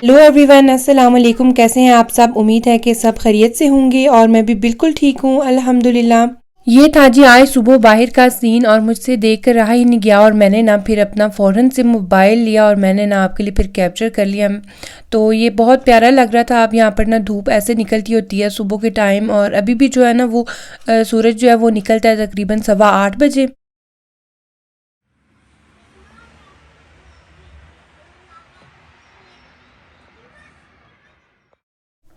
Hello everyone, अस्सलाम वालेकुम। कैसे हैं आप सब? उम्मीद है कि सब खैरियत से होंगे और मैं भी बिल्कुल ठीक हूँ, अल्हम्दुलिल्लाह। ये था जी आज सुबह बाहर का सीन और मुझसे देख कर रहा ही नहीं गया और मैंने ना फिर अपना फ़ौरन से मोबाइल लिया और मैंने ना आपके लिए फिर कैप्चर कर लिया। तो ये बहुत प्यारा लग रहा था। अब यहाँ पर ना धूप ऐसे निकलती होती है सुबह के टाइम और अभी भी जो है ना वो सूरज जो है वो निकलता है तकरीबन 8:15 बजे।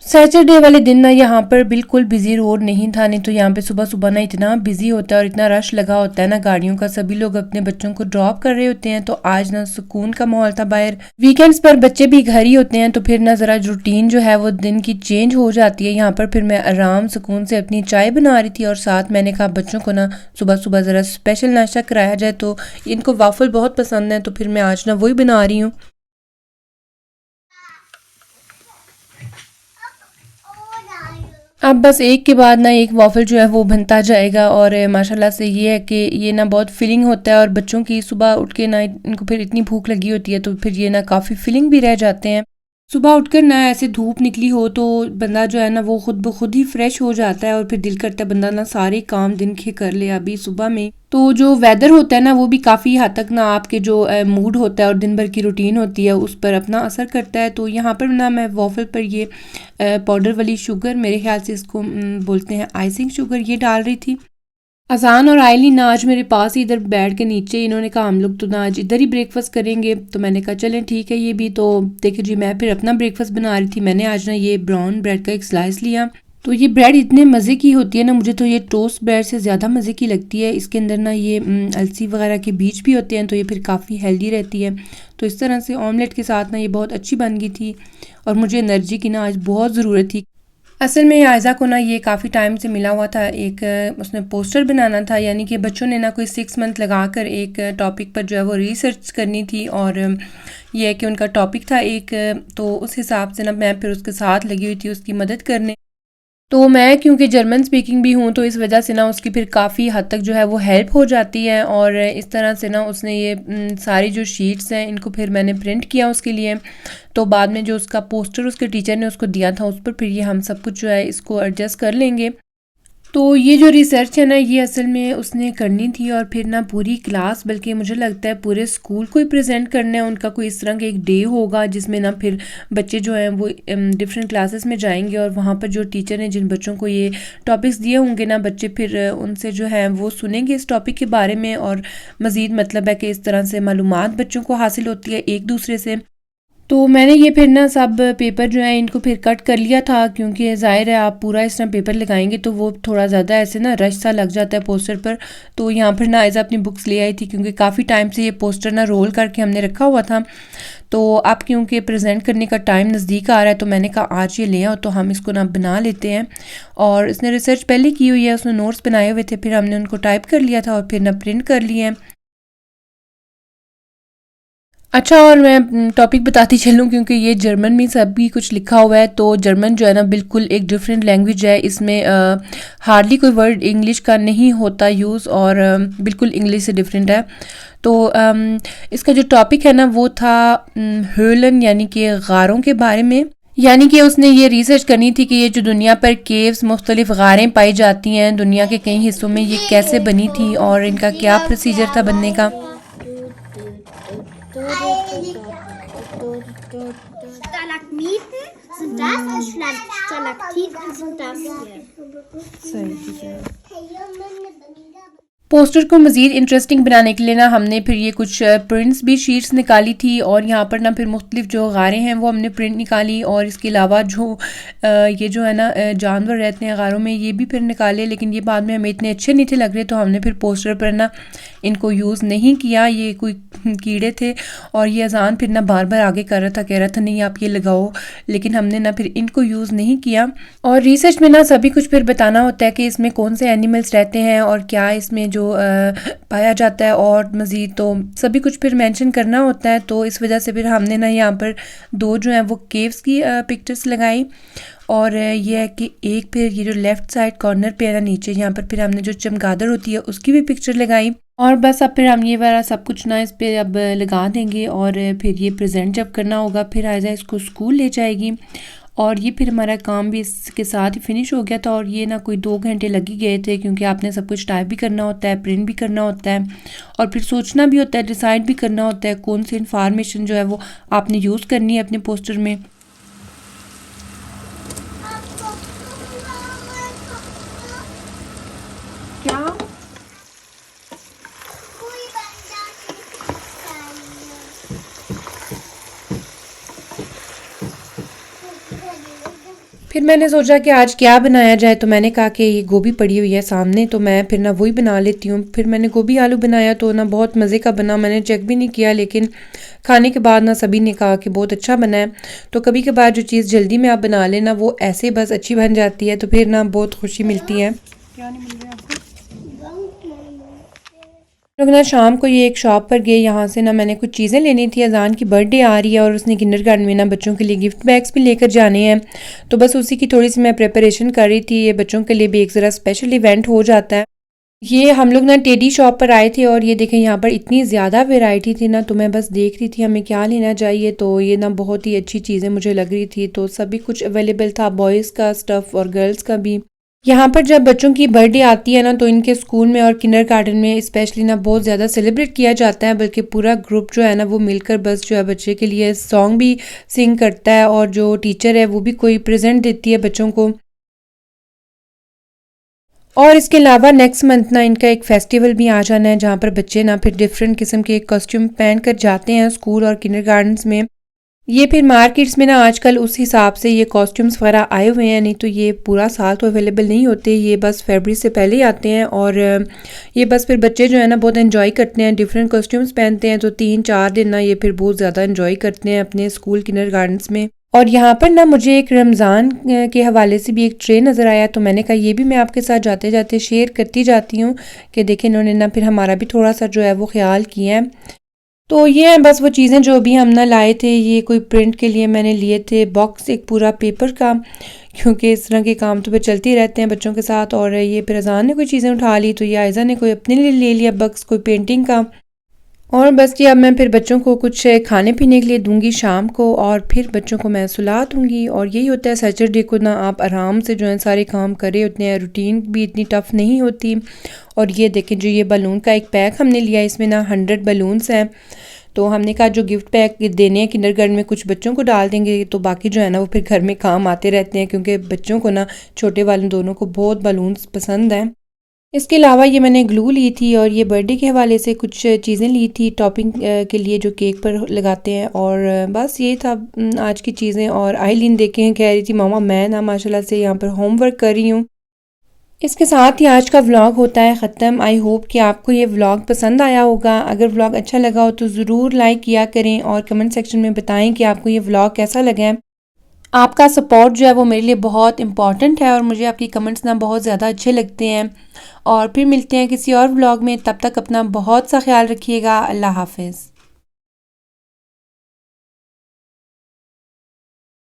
सैटरडे वाले दिन ना यहाँ पर बिल्कुल बिजी रोड नहीं था, नहीं तो यहाँ पे सुबह सुबह ना इतना बिजी होता है और इतना रश लगा होता है ना गाड़ियों का। सभी लोग अपने बच्चों को ड्रॉप कर रहे होते हैं, तो आज ना सुकून का माहौल था बाहर। वीकेंड्स पर बच्चे भी घर ही होते हैं तो फिर ना ज़रा रूटीन जो है वो दिन की चेंज हो जाती है। यहाँ पर फिर मैं आराम सुकून से अपनी चाय बना रही थी और साथ मैंने कहा बच्चों को ना सुबह सुबह ज़रा स्पेशल नाश्ता कराया जाए। तो इनको वाफल बहुत पसंद है तो फिर मैं आज ना वही बना रही हूँ। अब बस एक के बाद ना एक वॉफल जो है वो बनता जाएगा और माशाल्लाह से ये है कि ये ना बहुत फिलिंग होता है और बच्चों की सुबह उठ के ना इनको फिर इतनी भूख लगी होती है तो फिर ये ना काफ़ी फिलिंग भी रह जाते हैं। सुबह उठकर ना ऐसे धूप निकली हो तो बंदा जो है ना वो खुद ब खुद ही फ्रेश हो जाता है और फिर दिल करता है बंदा ना सारे काम दिन के कर ले अभी सुबह में। तो जो वेदर होता है ना वो भी काफ़ी हद तक ना आपके जो मूड होता है और दिन भर की रूटीन होती है उस पर अपना असर करता है। तो यहाँ पर ना मैं वॉफल पर ये पाउडर वाली शुगर, मेरे ख्याल से इसको बोलते हैं आइसिंग शुगर, ये डाल रही थी। अजान और आयली ना आज मेरे पास ही इधर बैठ के नीचे, इन्होंने कहा हम लोग तो ना आज इधर ही ब्रेकफास्ट करेंगे। तो मैंने कहा चलें ठीक है। ये भी तो देखिए जी मैं फिर अपना ब्रेकफास्ट बना रही थी। मैंने आज ना ये ब्राउन ब्रेड का एक स्लाइस लिया। तो ये ब्रेड इतने मज़े की होती है ना, मुझे तो ये टोस्ट ब्रेड से ज़्यादा मज़े की लगती है। इसके अंदर ना ये अलसी वगैरह के बीज भी होते हैं तो ये फिर काफ़ी हेल्दी रहती है। तो इस तरह से ऑमलेट के साथ ना ये बहुत अच्छी बन गई थी और मुझे एनर्जी की ना आज बहुत ज़रूरत थी। असल में आयज़ा को ना ये काफ़ी टाइम से मिला हुआ था, एक उसमें पोस्टर बनाना था, यानी कि बच्चों ने ना कोई 6 मंथ लगा कर एक टॉपिक पर जो है वो रिसर्च करनी थी और ये है कि उनका टॉपिक था एक, तो उस हिसाब से ना मैं फिर उसके साथ लगी हुई थी उसकी मदद करने। तो मैं क्योंकि जर्मन स्पीकिंग भी हूँ तो इस वजह से ना उसकी फिर काफ़ी हद तक जो है वो हेल्प हो जाती है और इस तरह से ना उसने ये सारी जो शीट्स हैं इनको फिर मैंने प्रिंट किया उसके लिए। तो बाद में जो उसका पोस्टर उसके टीचर ने उसको दिया था उस पर फिर ये हम सब कुछ जो है इसको एडजस्ट कर लेंगे। तो ये जो रिसर्च है ना ये असल में उसने करनी थी और फिर ना पूरी क्लास बल्कि मुझे लगता है पूरे स्कूल को ही प्रेजेंट करना है। उनका कोई इस तरह का एक डे होगा जिसमें ना फिर बच्चे जो हैं वो डिफरेंट क्लासेस में जाएंगे और वहाँ पर जो टीचर ने जिन बच्चों को ये टॉपिक्स दिए होंगे ना बच्चे फिर उनसे जो है वो सुनेंगे इस टॉपिक के बारे में और मज़ीद मतलब है कि इस तरह से मालूमात बच्चों को हासिल होती है एक दूसरे से। तो मैंने ये फिर ना सब पेपर जो है इनको फिर कट कर लिया था क्योंकि ज़ाहिर है आप पूरा इस तरह पेपर लगाएंगे तो वो थोड़ा ज़्यादा ऐसे ना रश सा लग जाता है पोस्टर पर। तो यहाँ पर ना ऐसा अपनी बुक्स ले आई थी क्योंकि काफ़ी टाइम से ये पोस्टर ना रोल करके हमने रखा हुआ था। तो अब क्योंकि प्रेजेंट करने का टाइम नज़दीक आ रहा है तो मैंने कहा आज ये ले आओ तो हम इसको ना बना लेते हैं। और इसने रिसर्च पहले की हुई है, उसने नोट्स बनाए हुए थे, फिर हमने उनको टाइप कर लिया था और फिर ना प्रिंट कर लिए हैं। अच्छा, और मैं टॉपिक बताती चलूँ क्योंकि ये जर्मन में सभी कुछ लिखा हुआ है। तो जर्मन जो है ना बिल्कुल एक डिफरेंट लैंग्वेज है, इसमें हार्डली कोई वर्ड इंग्लिश का नहीं होता यूज़ और बिल्कुल इंग्लिश से डिफरेंट है। तो इसका जो टॉपिक है ना वो था höhlen यानी कि गारों के बारे में। यानी कि उसने ये रिसर्च करनी थी कि ये जो दुनिया पर केव्स मुख्तलिफ गारें पाई जाती हैं दुनिया के कई हिस्सों में, ये कैसे बनी थी और इनका क्या प्रोसीजर था बनने का। Stalagmiten sind das und Stalaktiten sind das hier. सही है। पोस्टर को मज़ीद इंटरेस्टिंग बनाने के लिए ना हमने फिर ये कुछ प्रिंट्स भी शीट्स निकाली थी और यहाँ पर ना फिर मुख्तलिफ जो गारें हैं वो हमने प्रिंट निकाली और इसके अलावा जो ये जो है ना जानवर रहते हैं गारों में ये भी फिर निकाले, लेकिन ये बाद में हमें इतने अच्छे नहीं थे लग रहे तो हमने फिर पोस्टर पर ना इनको यूज़ नहीं किया। ये कोई कीड़े थे और ये अजान फिर ना बार बार आगे कर रहा था, कह रहा था नहीं आप ये लगाओ, लेकिन हमने ना फिर इनको यूज़ नहीं किया। और रिसर्च में ना सभी कुछ फिर बताना होता है कि इसमें कौन से एनिमल्स रहते हैं और क्या इसमें जो पाया जाता है और मज़ीद तो सभी कुछ फिर मेंशन करना होता है। तो इस वजह से फिर हमने ना यहाँ पर 2 जो हैं वो केव्स की पिक्चर्स लगाई और ये है कि एक फिर ये जो लेफ़्ट साइड कॉर्नर पे है ना नीचे, यहाँ पर फिर हमने जो चमगादड़ होती है उसकी भी पिक्चर लगाई। और बस अब फिर हम ये वाला सब कुछ ना इस पे अब लगा देंगे और फिर ये प्रेजेंट जब करना होगा फिर आयज़ा इसको स्कूल ले जाएगी। और ये फिर हमारा काम भी इसके साथ ही फिनिश हो गया था। और ये ना कोई 2 घंटे लग ही गए थे, क्योंकि आपने सब कुछ टाइप भी करना होता है, प्रिंट भी करना होता है और फिर सोचना भी होता है, डिसाइड भी करना होता है कौन सी इन्फॉर्मेशन जो है वो आपने यूज़ करनी है अपने पोस्टर में। क्या फिर मैंने सोचा कि आज क्या बनाया जाए, तो मैंने कहा कि ये गोभी पड़ी हुई है सामने, तो मैं फिर ना वही बना लेती हूँ। फिर मैंने गोभी आलू बनाया तो ना बहुत मज़े का बना, मैंने चेक भी नहीं किया, लेकिन खाने के बाद ना सभी ने कहा कि बहुत अच्छा बना है। तो कभी कभार जो चीज़ जल्दी में आप बना लेना वो ऐसे बस अच्छी बन जाती है, तो फिर ना बहुत खुशी मिलती है। क्या नहीं मिल रहा आपको? लोग ना शाम को ये एक शॉप पर गए, यहाँ से ना मैंने कुछ चीज़ें लेनी थी। अजान की बर्थडे आ रही है और उसने किंडरगार्टन में ना बच्चों के लिए गिफ्ट बैग्स भी लेकर जाने हैं, तो बस उसी की थोड़ी सी मैं प्रिपरेशन कर रही थी। ये बच्चों के लिए भी एक ज़रा स्पेशल इवेंट हो जाता है। ये हम लोग ना टेडी शॉप पर आए थे और ये देखें यहाँ पर इतनी ज़्यादा वैरायटी थी ना, तो मैं बस देख रही थी हमें क्या लेना चाहिए। तो ये ना बहुत ही अच्छी चीज़ें मुझे लग रही थी, तो सभी कुछ अवेलेबल था, बॉयज़ का स्टफ़ और गर्ल्स का भी। यहाँ पर जब बच्चों की बर्थडे आती है ना, तो इनके स्कूल में और किंडरगार्टन में स्पेशली ना बहुत ज़्यादा सेलिब्रेट किया जाता है, बल्कि पूरा ग्रुप जो है ना वो मिलकर बस जो है बच्चे के लिए सॉन्ग भी सिंग करता है और जो टीचर है वो भी कोई प्रेजेंट देती है बच्चों को। और इसके अलावा नेक्स्ट मंथ ना इनका एक फेस्टिवल भी आ जाना है, जहाँ पर बच्चे ना फिर डिफरेंट किस्म के कॉस्ट्यूम पहन कर जाते हैं स्कूल और किंडरगार्टन्स में। ये फिर मार्केट्स में ना आजकल उस हिसाब से ये कॉस्ट्यूम्स वगैरह आए हुए हैं, नहीं तो ये पूरा साल तो अवेलेबल नहीं होते, ये बस फरवरी से पहले ही आते हैं। और ये बस फिर बच्चे जो है ना बहुत एंजॉय करते हैं, डिफरेंट कॉस्ट्यूम्स पहनते हैं, तो 3-4 दिन ना ये फिर बहुत ज़्यादा एंजॉय करते हैं अपने स्कूल किंडरगार्टन्स में। और यहाँ पर ना मुझे एक रमज़ान के हवाले से भी एक ट्रे नज़र आया, तो मैंने कहा ये भी मैं आपके साथ जाते जाते शेयर करती जाती हूँ कि देखें इन्होंने ना फिर हमारा भी थोड़ा सा जो है वो ख्याल किया है। तो ये हैं बस वो चीज़ें जो अभी हम ना लाए थे। ये कोई प्रिंट के लिए मैंने लिए थे बॉक्स, एक पूरा पेपर का, क्योंकि इस तरह के काम तो फिर चलते ही रहते हैं बच्चों के साथ। और ये फिर अजान ने कोई चीज़ें उठा ली, तो ये आयज़ा ने कोई अपने लिए ले लिया बॉक्स, कोई पेंटिंग का। और बस ये अब मैं फिर बच्चों को कुछ खाने पीने के लिए दूंगी शाम को, और फिर बच्चों को मैं सुला दूंगी। और यही होता है सैटरडे को ना आप आराम से जो है सारे काम कर रहे होते हैं, रूटीन भी इतनी टफ नहीं होती। और ये देखें जो ये बलून का एक पैक हमने लिया, इसमें ना 100 बलून्स हैं, तो हमने कहा जो गिफ्ट पैक देने हैं किंडरगार्टन में कुछ बच्चों को डाल देंगे, तो बाकी जो है ना वो फिर घर में काम आते रहते हैं, क्योंकि बच्चों को ना छोटे वाले दोनों को बहुत बलून्स पसंद हैं। इसके अलावा ये मैंने ग्लू ली थी और ये बर्थडे के हवाले से कुछ चीज़ें ली थी टॉपिंग के लिए जो केक पर लगाते हैं। और बस ये था आज की चीज़ें। और आइलिन देखें कह रही थी मामा मैं ना माशाल्लाह से यहाँ पर होमवर्क कर रही हूँ। इसके साथ ही आज का व्लॉग होता है ख़त्म। आई होप कि आपको ये व्लॉग पसंद आया होगा। अगर व्लॉग अच्छा लगा हो तो ज़रूर लाइक किया करें और कमेंट सेक्शन में बताएं कि आपको ये व्लॉग कैसा लगा है। आपका सपोर्ट जो है वो मेरे लिए बहुत इम्पॉर्टेंट है और मुझे आपकी कमेंट्स ना बहुत ज़्यादा अच्छे लगते हैं। और फिर मिलते हैं किसी और व्लॉग में, तब तक अपना बहुत सा ख्याल रखिएगा। अल्लाह हाफिज़।